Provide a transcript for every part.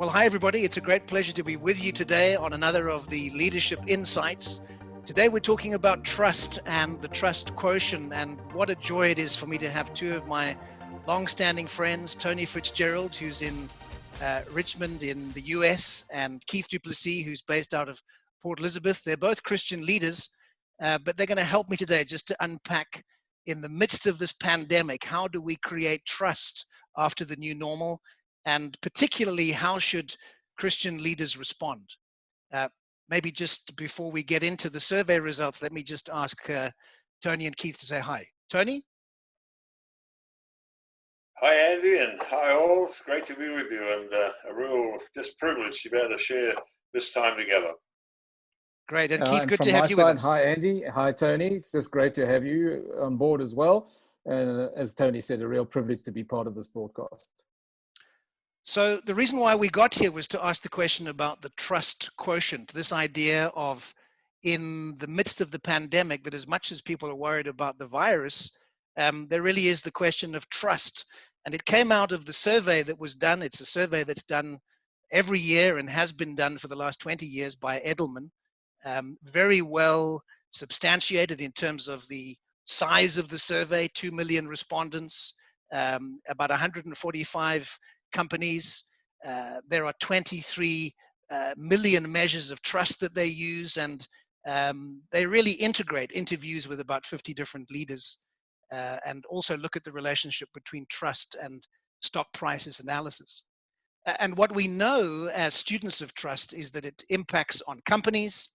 Well, hi, everybody. It's a great pleasure to be with you today on another of the Leadership Insights. Today, we're talking about trust and the trust quotient, and what a joy it is for me to have two of my long-standing friends, Tony Fitzgerald, who's in Richmond in the US, and Keith du Plessis, who's based out of Port Elizabeth. They're both Christian leaders, but they're going to help me today just to unpack, in the midst of this pandemic, how do we create trust after the new normal? And particularly, how should Christian leaders respond? Maybe just before we get into the survey results, let me just ask Tony and Keith to say hi. Tony? Hi, Andy, and hi all. It's great to be with you, and a real just privilege to be able to share this time together. Great. And Keith, and good from to have my you side, with us. Hi, Andy. Hi, Tony. It's just great to have you on board as well. And as Tony said, a real privilege to be part of this broadcast. So the reason why we got here was to ask the question about the trust quotient, this idea of, in the midst of the pandemic, that as much as people are worried about the virus, there really is the question of trust. And it came out of the survey that was done. It's a survey that's done every year and has been done for the last 20 years by Edelman. Very well substantiated in terms of the size of the survey, 2 million respondents, about 145 companies. There are 23 million measures of trust that they use, and they really integrate interviews with about 50 different leaders, and also look at the relationship between trust and stock prices analysis. And what we know as students of trust is that it impacts on companies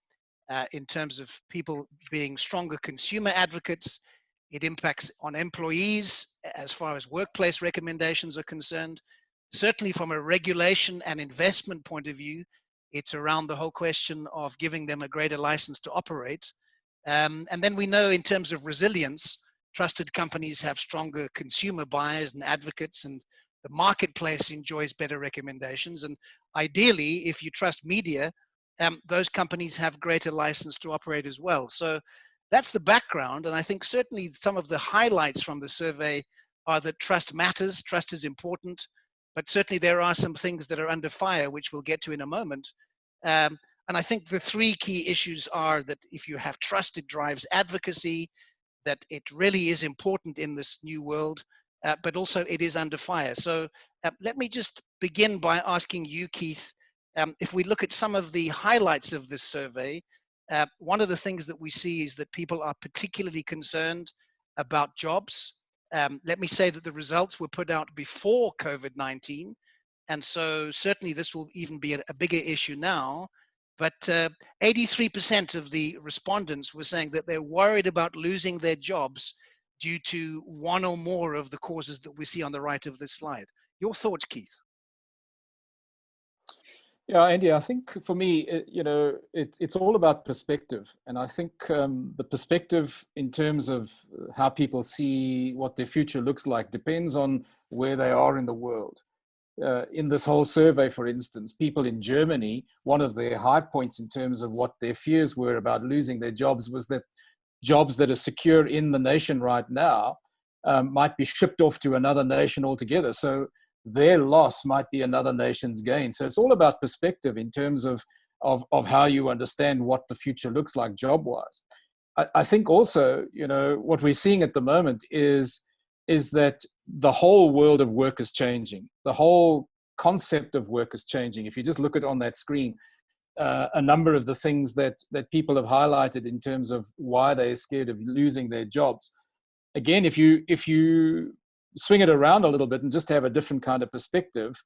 in terms of people being stronger consumer advocates. It impacts on employees as far as workplace recommendations are concerned. Certainly from a regulation and investment point of view, it's around the whole question of giving them a greater license to operate. And then we know in terms of resilience, trusted companies have stronger consumer buyers and advocates, and the marketplace enjoys better recommendations. And ideally, if you trust media, those companies have greater license to operate as well. So that's the background. And I think certainly some of the highlights from the survey are that trust matters, trust is important. But certainly there are some things that are under fire, which we'll get to in a moment. And I think the three key issues are that if you have trust, it drives advocacy, that it really is important in this new world, but also it is under fire. So let me just begin by asking you, Keith, if we look at some of the highlights of this survey, one of the things that we see is that people are particularly concerned about jobs. Let me say that the results were put out before COVID-19, and so certainly this will even be a bigger issue now. But 83% of the respondents were saying that they're worried about losing their jobs due to one or more of the causes that we see on the right of this slide. Your thoughts, Keith? Yeah, Andy, I think for me, it's all about perspective. And I think the perspective in terms of how people see what their future looks like depends on where they are in the world. In this whole survey, for instance, people in Germany, one of their high points in terms of what their fears were about losing their jobs was that jobs that are secure in the nation right now might be shipped off to another nation altogether. So their loss might be another nation's gain. So it's all about perspective in terms of how you understand what the future looks like job-wise. I think also, what we're seeing at the moment is that the whole world of work is changing. The whole concept of work is changing. If you just look at on that screen, a number of the things that people have highlighted in terms of why they're scared of losing their jobs. Again, if you swing it around a little bit and just have a different kind of perspective,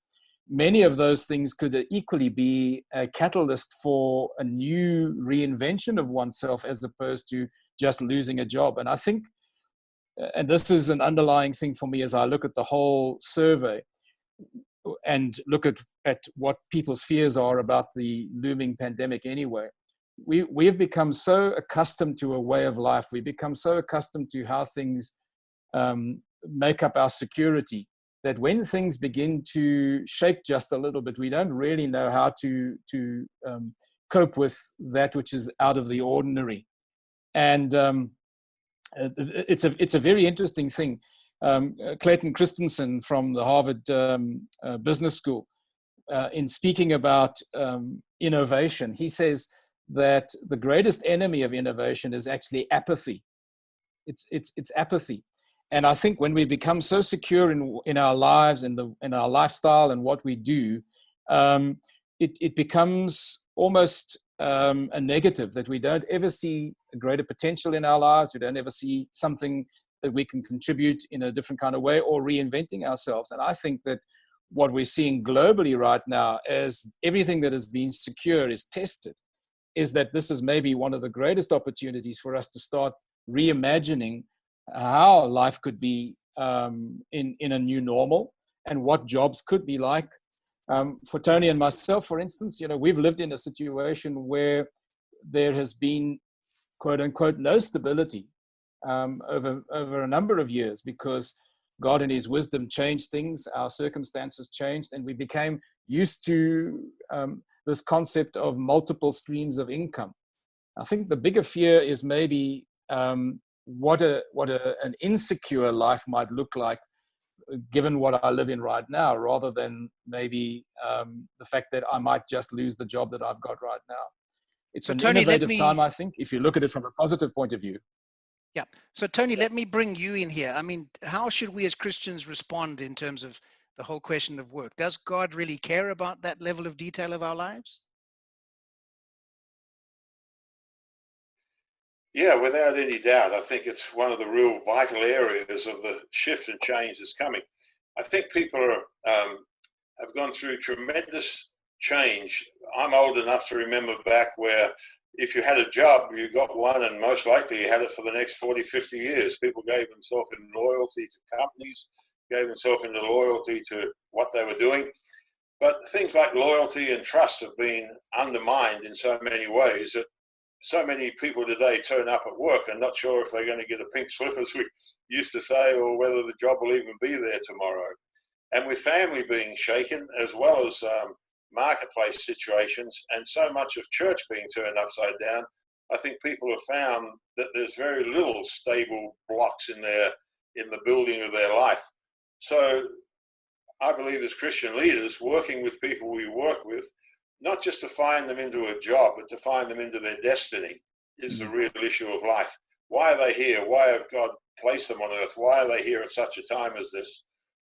many of those things could equally be a catalyst for a new reinvention of oneself as opposed to just losing a job. And I think, and this is an underlying thing for me as I look at the whole survey and look at what people's fears are about the looming pandemic anyway. We have become so accustomed to a way of life. We become so accustomed to how things make up our security that when things begin to shake just a little bit, we don't really know how to cope with that which is out of the ordinary. And it's a very interesting thing. Clayton Christensen from the Harvard Business School in speaking about innovation, he says that the greatest enemy of innovation is actually apathy. It's apathy. And I think when we become so secure in our lives, in our lifestyle and what we do, it becomes almost a negative, that we don't ever see a greater potential in our lives. We don't ever see something that we can contribute in a different kind of way, or reinventing ourselves. And I think that what we're seeing globally right now, as everything that has been secure is tested, is that this is maybe one of the greatest opportunities for us to start reimagining how life could be in a new normal, and what jobs could be like. For Tony and myself, for instance, we've lived in a situation where there has been, quote unquote, no stability over a number of years, because God in his wisdom changed things, our circumstances changed, and we became used to this concept of multiple streams of income. I think the bigger fear is maybe what an insecure life might look like, given what I live in right now, rather than maybe the fact that I might just lose the job that I've got right now. It's an innovative time, I think, if you look at it from a positive point of view. Yeah. So Tony, let me bring you in here. I mean, how should we as Christians respond in terms of the whole question of work? Does God really care about that level of detail of our lives? Yeah, without any doubt. I think it's one of the real vital areas of the shift and change that's coming. I think people have gone through tremendous change. I'm old enough to remember back where if you had a job, you got one, and most likely you had it for the next 40, 50 years. People gave themselves in loyalty to companies, gave themselves in loyalty to what they were doing. But things like loyalty and trust have been undermined in so many ways that so many people today turn up at work and not sure if they're going to get a pink slip, as we used to say, or whether the job will even be there tomorrow. And with family being shaken, as well as marketplace situations, and so much of church being turned upside down, I think people have found that there's very little stable blocks in the building of their life. So I believe as Christian leaders, working with people we work with, not just to find them into a job, but to find them into their destiny is the real issue of life. Why are they here? Why have God placed them on earth? Why are they here at such a time as this?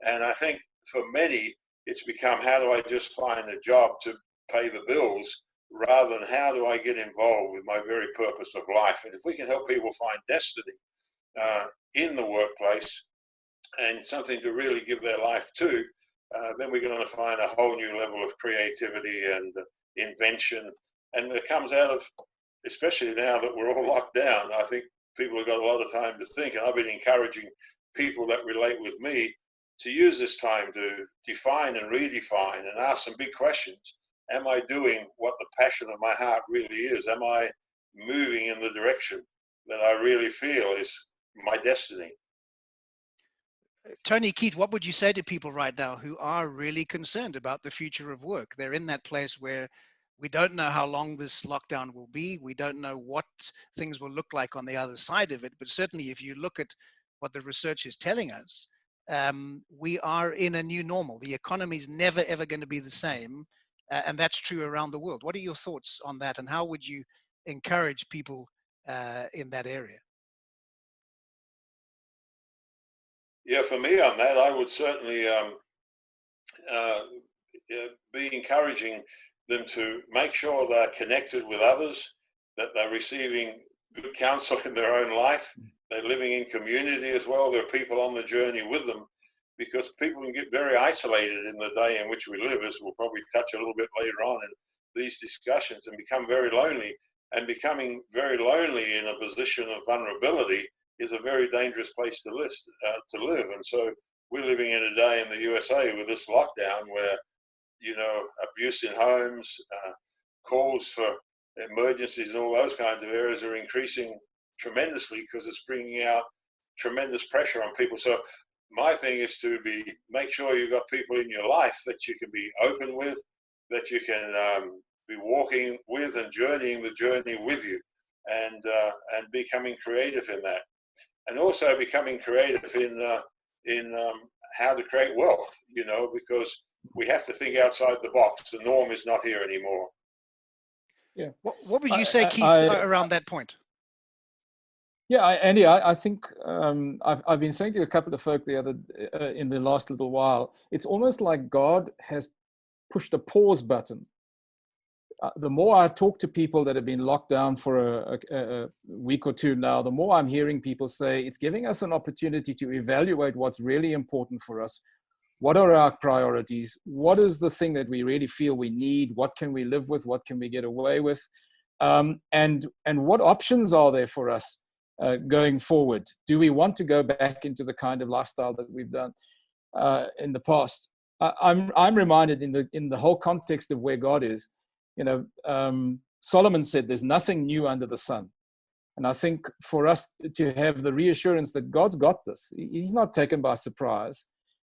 And I think for many, it's become, how do I just find a job to pay the bills, rather than how do I get involved with my very purpose of life? And if we can help people find destiny in the workplace and something to really give their life to, then we're going to find a whole new level of creativity and invention. And it comes out of, especially now that we're all locked down, I think people have got a lot of time to think. And I've been encouraging people that relate with me to use this time to define and redefine and ask some big questions. Am I doing what the passion of my heart really is? Am I moving in the direction that I really feel is my destiny? Tony, Keith, what would you say to people right now who are really concerned about the future of work? They're in that place where we don't know how long this lockdown will be. We don't know what things will look like on the other side of it. But certainly if you look at what the research is telling us, we are in a new normal. The economy is never, ever going to be the same. And that's true around the world. What are your thoughts on that? And how would you encourage people in that area? Yeah, for me on that, I would certainly be encouraging them to make sure they're connected with others, that they're receiving good counsel in their own life, they're living in community as well, there are people on the journey with them, because people can get very isolated in the day in which we live, as we'll probably touch a little bit later on in these discussions, and become very lonely. And becoming very lonely in a position of vulnerability is a very dangerous place to live. And so we're living in a day in the USA with this lockdown where, abuse in homes, calls for emergencies and all those kinds of areas are increasing tremendously, because it's bringing out tremendous pressure on people. So my thing is to make sure you've got people in your life that you can be open with, that you can be walking with and journeying the journey with you, and becoming creative in that. And also becoming creative in how to create wealth, because we have to think outside the box. The norm is not here anymore. Yeah. What would you say, Keith, around that point? Yeah, Andy, I think I've been saying to a couple of folk in the last little while, it's almost like God has pushed a pause button. The more I talk to people that have been locked down for a week or two now, the more I'm hearing people say it's giving us an opportunity to evaluate what's really important for us. What are our priorities? What is the thing that we really feel we need? What can we live with? What can we get away with? And what options are there for us going forward? Do we want to go back into the kind of lifestyle that we've done in the past? I'm reminded in the whole context of where God is. Solomon said, "There's nothing new under the sun." And I think for us to have the reassurance that God's got this, He's not taken by surprise,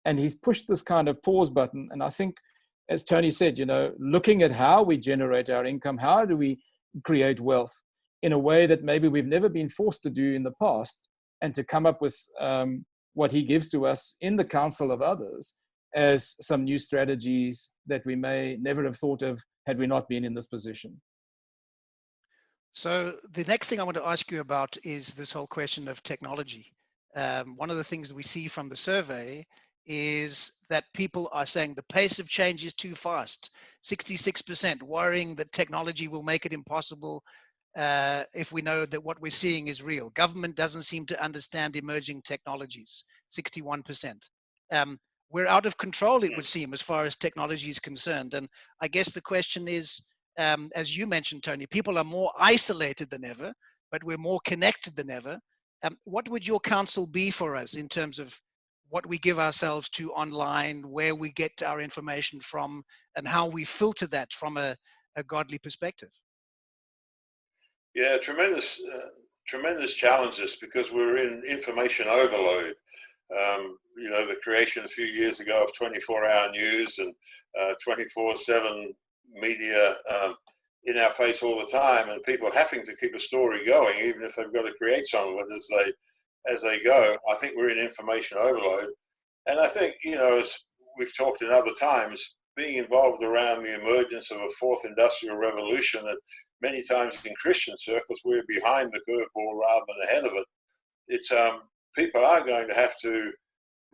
and He's pushed this kind of pause button. And I think, as Tony said, looking at how we generate our income, how do we create wealth in a way that maybe we've never been forced to do in the past, and to come up with what He gives to us in the counsel of others as some new strategies that we may never have thought of had we not been in this position. So the next thing I want to ask you about is this whole question of technology. One of the things we see from the survey is that people are saying the pace of change is too fast. 66% worrying that technology will make it impossible if we know that what we're seeing is real. Government doesn't seem to understand emerging technologies, 61%. We're out of control, it would seem, as far as technology is concerned. And I guess the question is, as you mentioned, Tony, people are more isolated than ever, but we're more connected than ever. What would your counsel be for us in terms of what we give ourselves to online, where we get our information from, and how we filter that from a godly perspective? Yeah, tremendous challenges, because we're in information overload. The creation a few years ago of 24-hour news and 24/7 media in our face all the time, and people having to keep a story going, even if they've got to create some of it as they go. I think we're in information overload. And I think, as we've talked in other times, being involved around the emergence of a fourth industrial revolution, that many times in Christian circles, we're behind the curveball rather than ahead of it. It's people are going to have to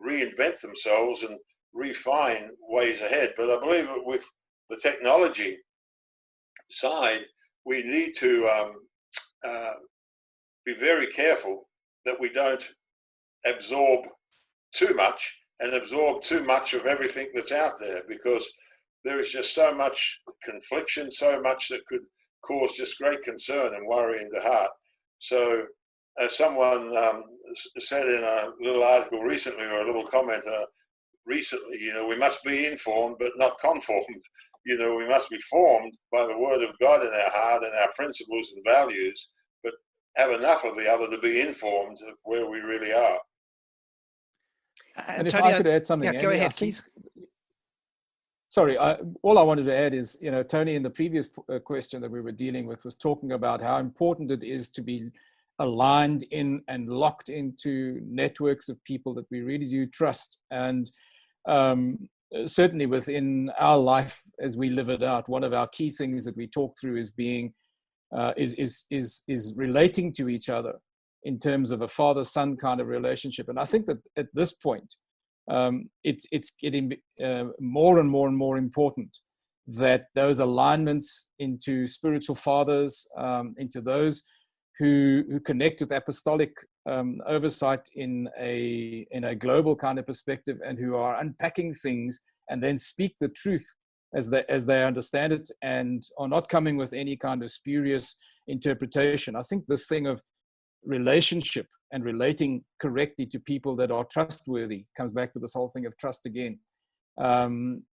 reinvent themselves and refine ways ahead. But I believe that with the technology side, we need to be very careful that we don't absorb too much of everything that's out there, because there is just so much confliction, so much that could cause just great concern and worry in the heart. So as someone said in a little article recently, or a little comment recently, we must be informed but not conformed. We must be formed by the word of God in our heart and our principles and values, but have enough of the other to be informed of where we really are. And if Tony, I could add something, yeah, go Andy, ahead, Keith. Sorry, all I wanted to add is, Tony, in the previous question that we were dealing with, was talking about how important it is to be aligned in and locked into networks of people that we really do trust. And certainly within our life as we live it out, one of our key things that we talk through is being is relating to each other in terms of a father-son kind of relationship. And I think that at this point, it's getting more and more important that those alignments into spiritual fathers, into those who connect with apostolic oversight in a global kind of perspective, and who are unpacking things and then speak the truth as they understand it, and are not coming with any kind of spurious interpretation. I think this thing of relationship and relating correctly to people that are trustworthy comes back to this whole thing of trust again,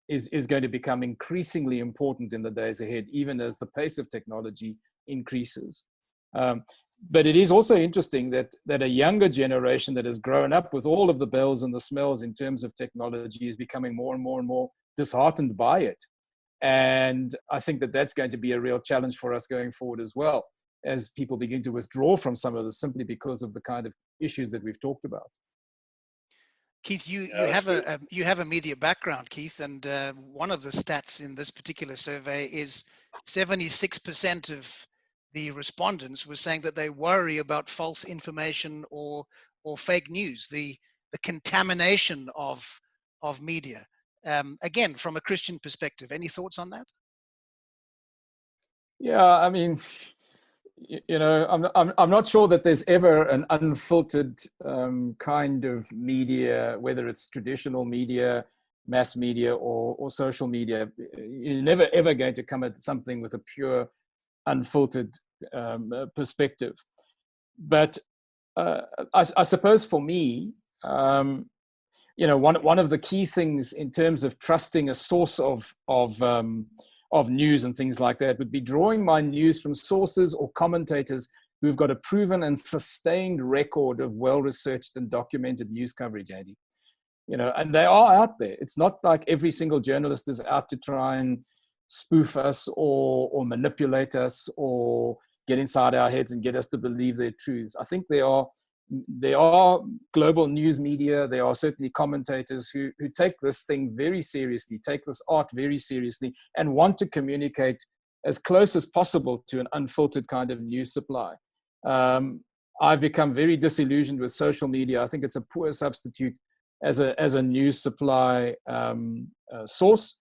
is going to become increasingly important in the days ahead, even as the pace of technology increases. But it is also interesting that a younger generation that has grown up with all of the bells and the smells in terms of technology is becoming more and more disheartened by it. And I think that that's going to be a real challenge for us going forward as well, as people begin to withdraw from some of this simply because of the kind of issues that we've talked about. Keith, you Yeah, you have a media background, Keith, and one of the stats in this particular survey is 76% of the respondents were saying that they worry about false information or fake news, the contamination of media. Again, from a Christian perspective, any thoughts on that? Yeah, I mean, you know, I'm not sure that there's ever an unfiltered kind of media, whether it's traditional media, mass media, or social media. You're never ever going to come at something with a pure, unfiltered perspective. But I suppose for me, you know, one of the key things in terms of trusting a source of news and things like that would be drawing my news from sources or commentators who've got a proven and sustained record of well-researched and documented news coverage, Andy. You know, and they are out there. It's not like every single journalist is out to try and spoof us or manipulate us or get inside our heads and get us to believe their truths. I think there are global news media. There are certainly commentators who take this thing very seriously, take this art very seriously, and want to communicate as close as possible to an unfiltered kind of news supply. I've become very disillusioned with social media. I think it's a poor substitute as a news supply source.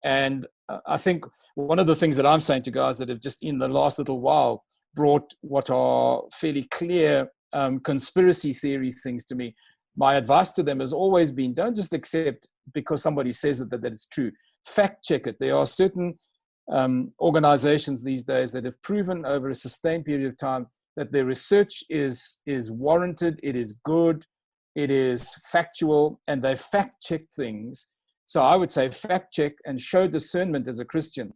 And I think one of the things that I'm saying to guys that have just in the last little while brought what are fairly clear conspiracy theory things to me, my advice to them has always been, don't just accept because somebody says it that it's true. Fact check it. There are certain organizations these days that have proven over a sustained period of time that their research is warranted, it is good, it is factual, and they fact check things. So I would say fact check and show discernment as a Christian.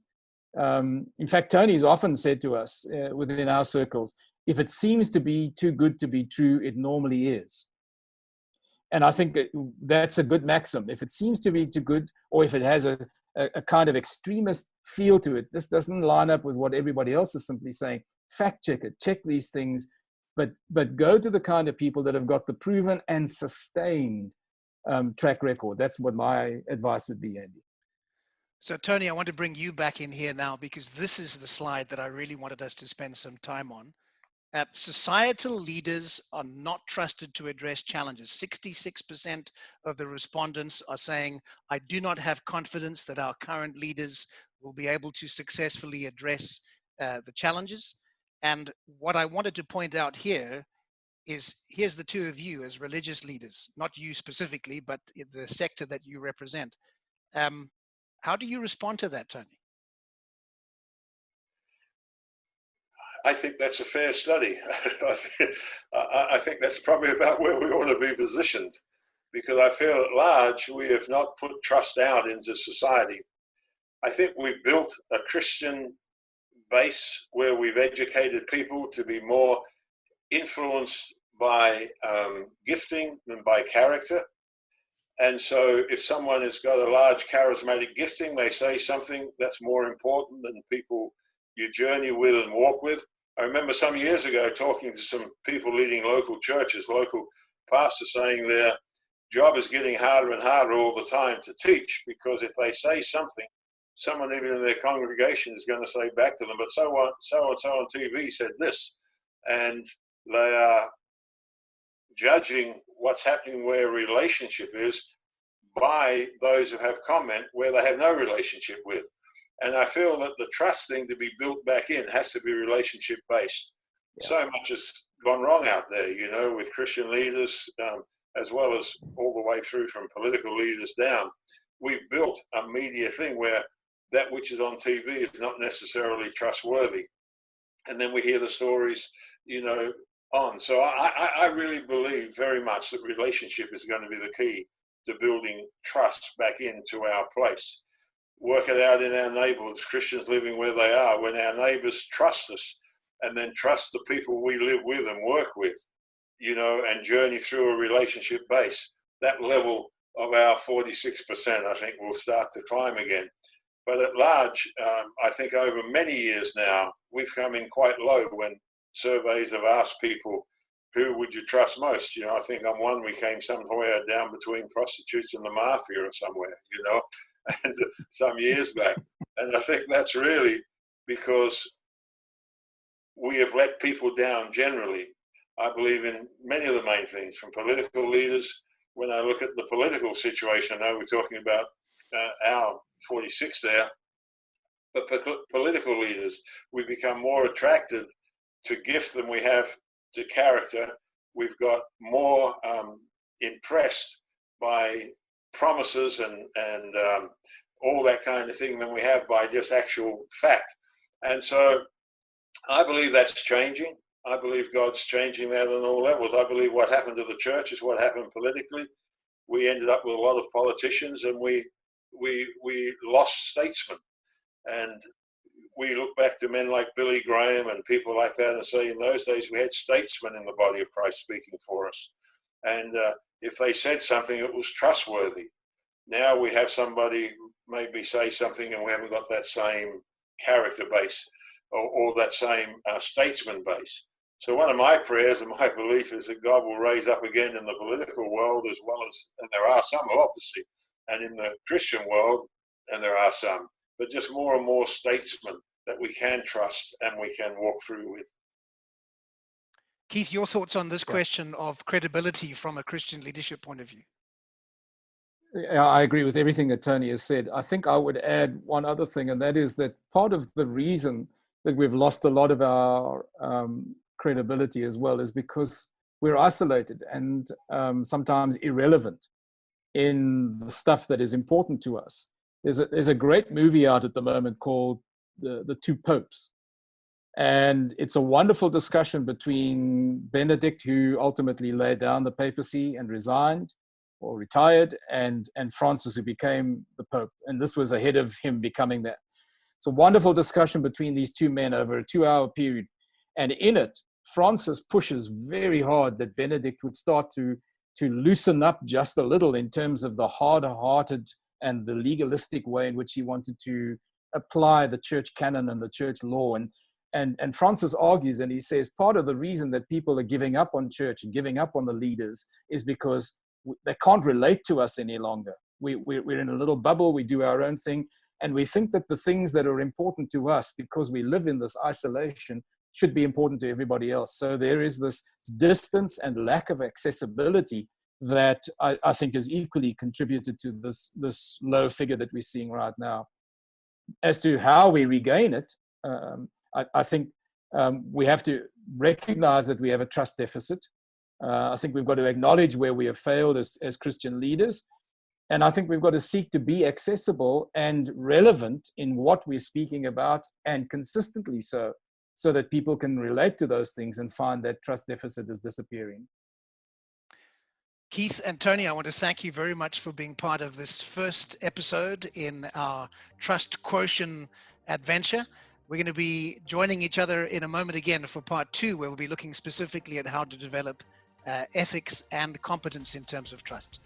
In fact, Tony's often said to us within our circles, if it seems to be too good to be true, it normally is. And I think that's a good maxim. If it seems to be too good, or if it has a kind of extremist feel to it, this doesn't line up with what everybody else is simply saying, fact check it, check these things, but go to the kind of people that have got the proven and sustained track record. That's what my advice would be, Andy. So Tony, I want to bring you back in here now, because this is the slide that I really wanted us to spend some time on. Societal leaders are not trusted to address challenges. 66% of the respondents are saying, I do not have confidence that our current leaders will be able to successfully address the challenges. And what I wanted to point out here is, here's the two of you as religious leaders, not you specifically, but the sector that you represent. How do you respond to that, Tony? I think that's a fair study. I think that's probably about where we ought to be positioned, because I feel at large we have not put trust out into society. I think we've built a Christian base where we've educated people to be more influenced by gifting than by character. And so if someone has got a large charismatic gifting, they say something that's more important than people you journey with and walk with. I remember some years ago talking to some people leading local churches, local pastors, saying their job is getting harder and harder all the time to teach, because if they say something, someone even in their congregation is going to say back to them, but so and so on TV said this. And they are judging what's happening where relationship is by those who have comment where they have no relationship with. And I feel that the trust thing to be built back in has to be relationship based. Yeah. So much has gone wrong out there, you know, with Christian leaders, as well as all the way through from political leaders down. We've built a media thing where that which is on TV is not necessarily trustworthy. And then we hear the stories, you know, on. So I really believe very much that relationship is going to be the key to building trust back into our place. Work it out in our neighborhoods, Christians living where they are, when our neighbors trust us, and then trust the people we live with and work with, you know, and journey through a relationship base. That level of our 46%, I think, will start to climb again. But at large, I think over many years now, we've come in quite low when surveys have asked people who would you trust most? I think on one we came somewhere down between prostitutes and the mafia or somewhere, and some years back. And I think that's really because we have let people down generally. I believe in many of the main things, from political leaders. When I look at the political situation, I know we're talking about our 46 there, but political leaders, we become more attracted to gift than we have to character. We've got more impressed by promises and all that kind of thing than we have by just actual fact. And so I believe that's changing. I believe God's changing that on all levels. I believe what happened to the church is what happened politically. We ended up with a lot of politicians, and we lost statesmen. And we look back to men like Billy Graham and people like that and say, in those days we had statesmen in the body of Christ speaking for us. And if they said something, it was trustworthy. Now we have somebody maybe say something and we haven't got that same character base or that same statesman base. So one of my prayers and my belief is that God will raise up again in the political world as well as, and there are some obviously, and in the Christian world, and there are some, but just more and more statesmen that we can trust and we can walk through with. Keith, your thoughts on this question of credibility from a Christian leadership point of view? Yeah, I agree with everything that Tony has said. I think I would add one other thing, and that is that part of the reason that we've lost a lot of our credibility as well is because we're isolated and sometimes irrelevant in the stuff that is important to us. There's a great movie out at the moment called The Two Popes. And it's a wonderful discussion between Benedict, who ultimately laid down the papacy and resigned or retired, and Francis, who became the Pope. And this was ahead of him becoming that. It's a wonderful discussion between these two men over a 2-hour period. And in it, Francis pushes very hard that Benedict would start to loosen up just a little in terms of the harder-hearted and the legalistic way in which he wanted to apply the church canon and the church law. And Francis argues, and he says, part of the reason that people are giving up on church and giving up on the leaders is because they can't relate to us any longer. We're in a little bubble, we do our own thing, and we think that the things that are important to us, because we live in this isolation, should be important to everybody else. So there is this distance and lack of accessibility that I think has equally contributed to this low figure that we're seeing right now. As to how we regain it, I think we have to recognize that we have a trust deficit. I think we've got to acknowledge where we have failed as Christian leaders. And I think we've got to seek to be accessible and relevant in what we're speaking about, and consistently so that people can relate to those things and find that trust deficit is disappearing. Keith and Tony, I want to thank you very much for being part of this first episode in our Trust Quotient adventure. We're going to be joining each other in a moment again for part 2, where we'll be looking specifically at how to develop ethics and competence in terms of trust.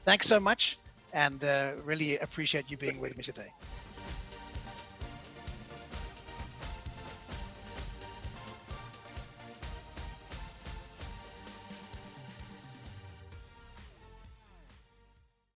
Thanks so much, and really appreciate you being with me today.